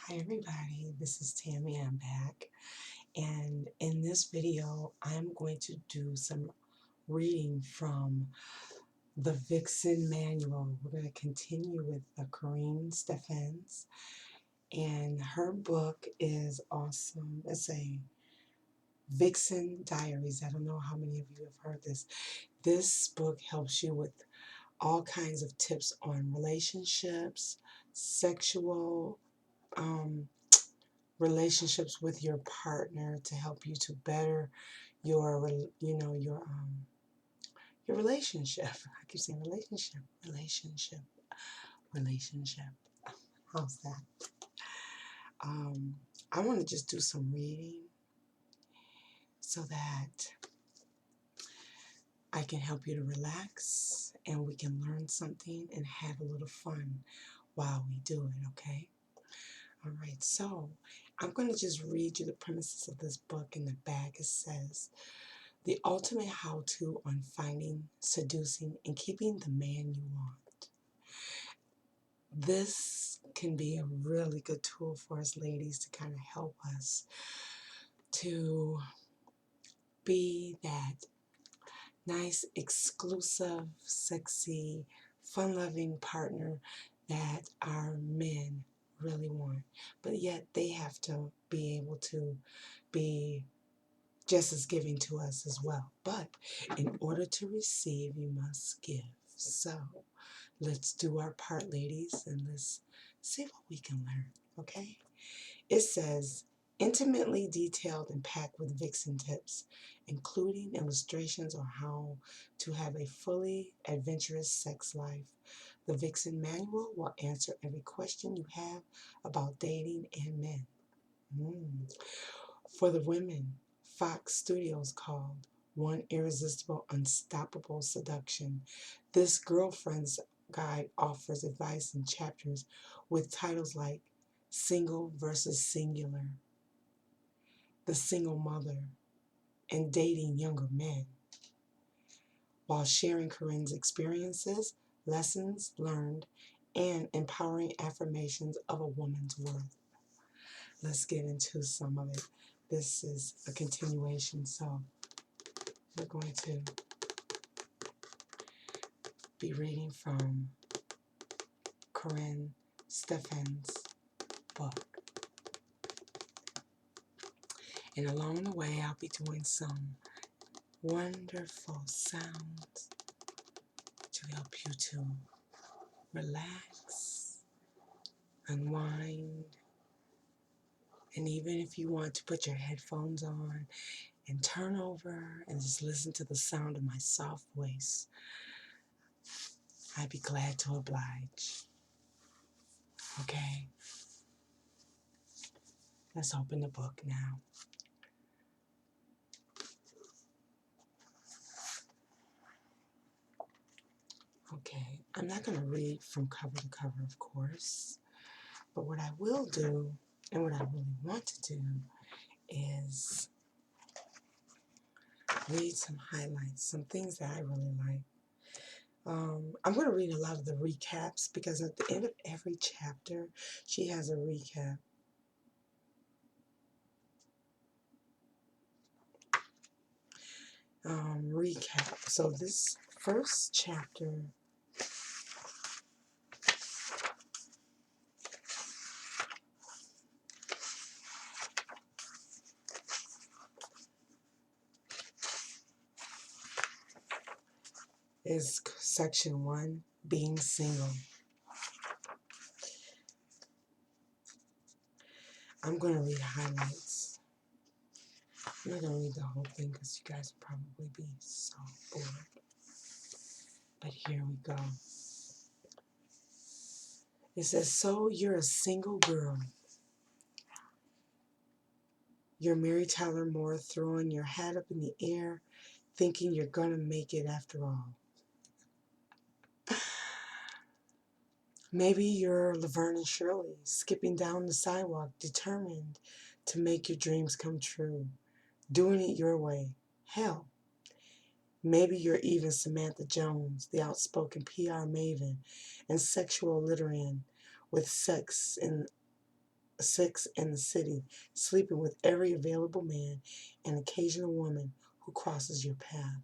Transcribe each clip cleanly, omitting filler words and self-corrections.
Hi everybody, this is Tammy. I'm back, and in this video I'm going to do some reading from the Vixen Manual. We're going to continue with Karrine Steffans, and her book is awesome. It's a Vixen Diaries. I don't know how many of you have heard this. This book helps you with all kinds of tips on relationships, sexual relationships with your partner to help you to better your your relationship. I keep saying relationship. How's that? I want to just do some reading so that I can help you to relax and we can learn something and have a little fun while we do it, okay? All right, so I'm going to just read you the premises of this book. In the back it says, the ultimate how-to on finding, seducing, and keeping the man you want. This can be a really good tool for us ladies to kind of help us to be that nice, exclusive, sexy, fun-loving partner that our men really want. But yet they have to be able to be just as giving to us as well. But in order to receive, you must give. So let's do our part, ladies, and let's see what we can learn, okay? It says, intimately detailed and packed with Vixen tips, including illustrations on how to have a fully adventurous sex life. The Vixen Manual will answer every question you have about dating and men. For the women, Fox Studios called One Irresistible Unstoppable Seduction. This girlfriend's guide offers advice in chapters with titles like Single versus Singular, The Single Mother, and Dating Younger Men, while sharing Karrine's experiences, lessons learned, and empowering affirmations of a woman's worth. Let's get into some of it. This is a continuation, so we're going to be reading from Karrine Steffans' book. And along the way, I'll be doing some wonderful sounds to help you to relax, unwind, and even if you want to put your headphones on and turn over and just listen to the sound of my soft voice, I'd be glad to oblige. Okay? Let's open the book now. Okay, I'm not going to read from cover to cover, of course, but what I will do, and what I really want to do, is read some highlights, some things that I really like. I'm going to read a lot of the recaps because at the end of every chapter, she has a recap. So this first chapter is section 1, being single. I'm going to read highlights. I'm not going to read the whole thing because you guys will probably be so bored. But here we go. It says, so you're a single girl. You're Mary Tyler Moore throwing your hat up in the air, thinking you're going to make it after all. Maybe you're Laverne and Shirley, skipping down the sidewalk, determined to make your dreams come true, doing it your way. Hell, maybe you're even Samantha Jones, the outspoken PR maven and sexual literarian with 6 in the city, sleeping with every available man and occasional woman who crosses your path.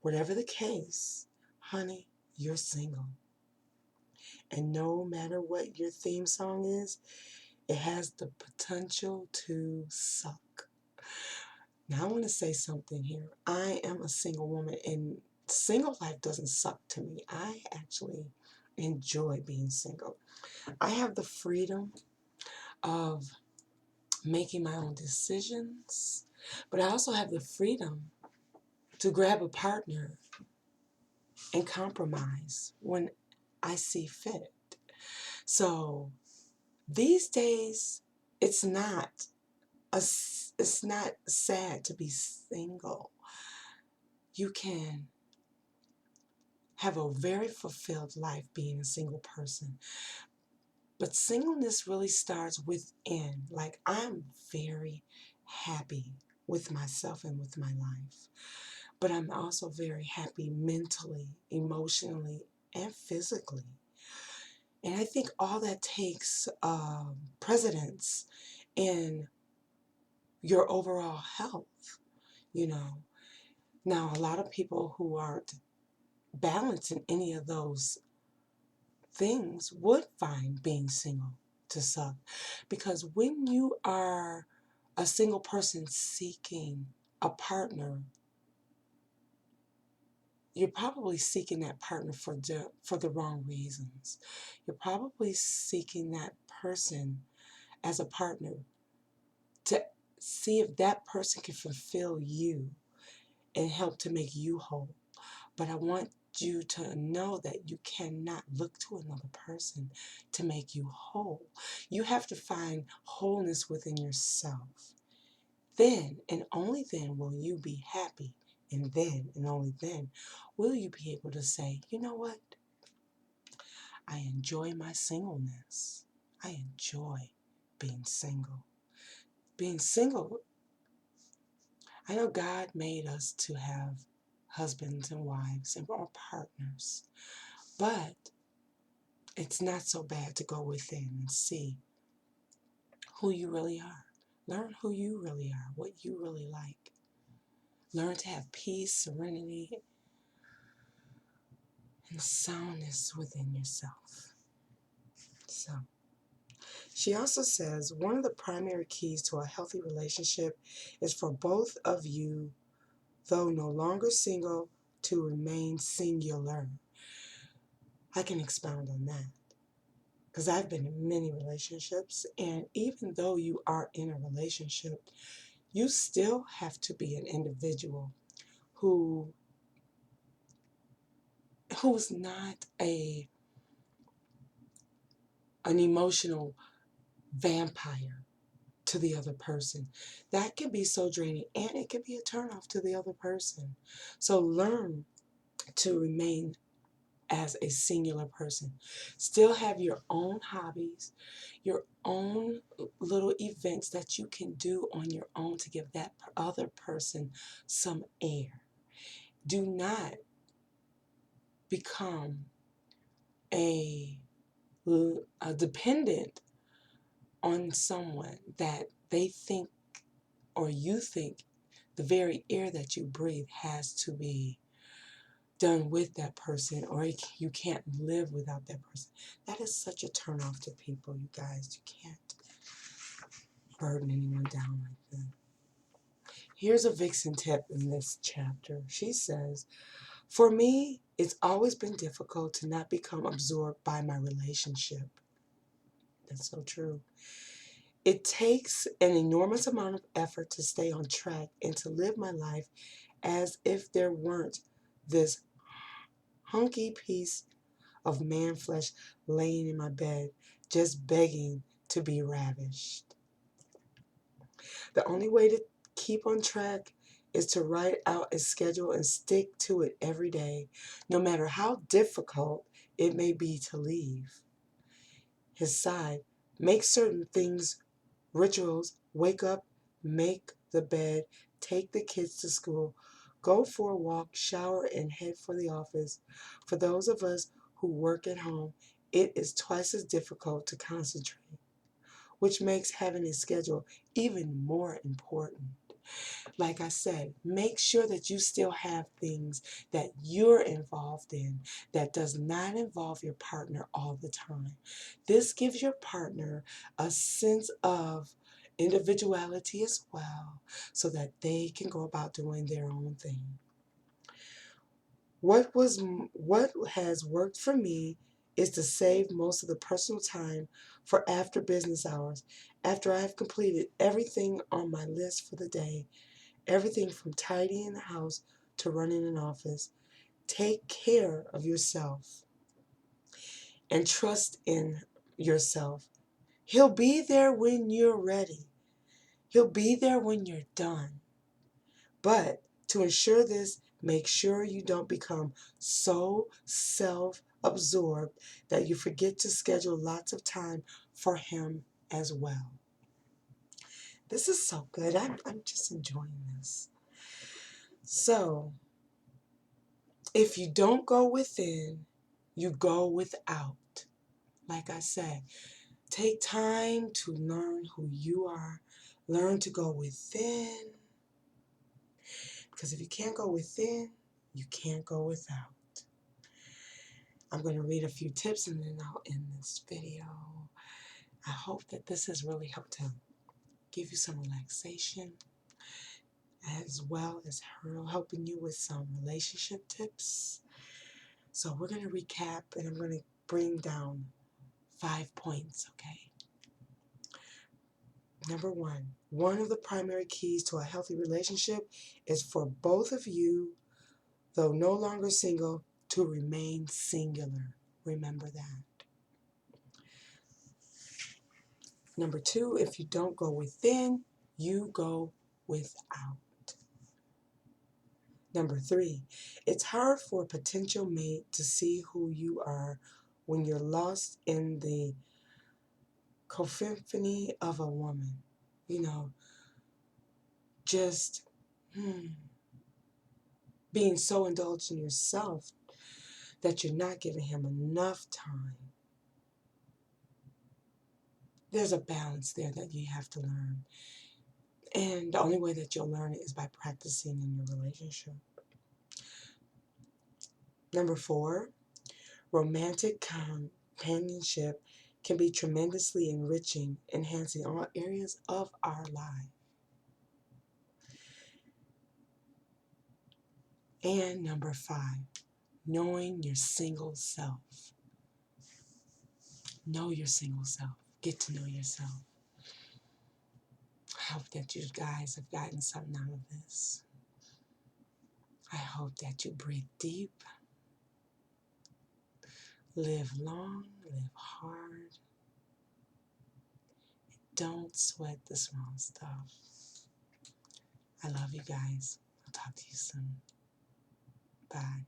Whatever the case, honey, you're single. And no matter what your theme song is, it has the potential to suck. Now I want to say something here. I am a single woman, and single life doesn't suck to me. I actually enjoy being single. I have the freedom of making my own decisions, but I also have the freedom to grab a partner and compromise when I see fit. So these days, it's not it's not sad to be single. You can have a very fulfilled life being a single person. But singleness really starts within. Like, I'm very happy with myself and with my life. But I'm also very happy mentally, emotionally, and physically. And I think all that takes precedence in your overall health, you know. Now, a lot of people who aren't balanced in any of those things would find being single to suck. Because when you are a single person seeking a partner, you're probably seeking that partner for the wrong reasons. You're probably seeking that person as a partner to see if that person can fulfill you and help to make you whole. But I want you to know that you cannot look to another person to make you whole. You have to find wholeness within yourself. Then and only then will you be happy. And then and only then will you be able to say, you know what? I enjoy my singleness. I enjoy being single. Being single, I know God made us to have husbands and wives and our partners. But it's not so bad to go within and see who you really are. Learn who you really are, what you really like. Learn to have peace, serenity, and soundness within yourself. So, she also says one of the primary keys to a healthy relationship is for both of you, though no longer single, to remain singular. I can expound on that, because I've been in many relationships, and even though you are in a relationship, you still have to be an individual who's not an emotional vampire to the other person. That can be so draining, and it can be a turnoff to the other person. So learn to remain as a singular person. Still have your own hobbies, your own little events that you can do on your own to give that other person some air. Do not become a dependent on someone that they think or you think the very air that you breathe has to be done with that person, or you can't live without that person. That is such a turnoff to people, you guys. You can't burden anyone down like that. Here's a Vixen tip in this chapter. She says, for me, it's always been difficult to not become absorbed by my relationship. That's so true. It takes an enormous amount of effort to stay on track and to live my life as if there weren't this hunky piece of man flesh laying in my bed, just begging to be ravished. The only way to keep on track is to write out a schedule and stick to it every day, no matter how difficult it may be to leave his side. Make certain things, rituals, wake up, make the bed, take the kids to school, go for a walk, shower, and head for the office. For those of us who work at home, it is twice as difficult to concentrate, which makes having a schedule even more important. Like I said, make sure that you still have things that you're involved in that does not involve your partner all the time. This gives your partner a sense of individuality as well, so that they can go about doing their own thing. What has worked for me is to save most of the personal time for after business hours, after I have completed everything on my list for the day. Everything from tidying the house to running an office. Take care of yourself and trust in yourself. He'll be there when you're ready. He'll be there when you're done. But to ensure this, make sure you don't become so self-absorbed that you forget to schedule lots of time for him as well. This is so good. I'm just enjoying this. So, if you don't go within, you go without. Like I said, take time to learn who you are. Learn to go within. Because if you can't go within, you can't go without. I'm going to read a few tips and then I'll end this video. I hope that this has really helped to give you some relaxation, as well as helping you with some relationship tips. So we're going to recap, and I'm going to bring down 5 points, okay? Number one of the primary keys to a healthy relationship is for both of you, though no longer single, to remain singular. Remember that. Number 2, if you don't go within, you go without. Number 3, it's hard for a potential mate to see who you are when you're lost in the cacophony of a woman. You know, just being so indulged in yourself that you're not giving him enough time. There's a balance there that you have to learn. And the only way that you'll learn it is by practicing in your relationship. Number 4, romantic companionship can be tremendously enriching, enhancing all areas of our life. And number 5, knowing your single self. Know your single self. Get to know yourself. I hope that you guys have gotten something out of this. I hope that you breathe deep, live long, live hard. Don't sweat the small stuff. I love you guys. I'll talk to you soon. Bye.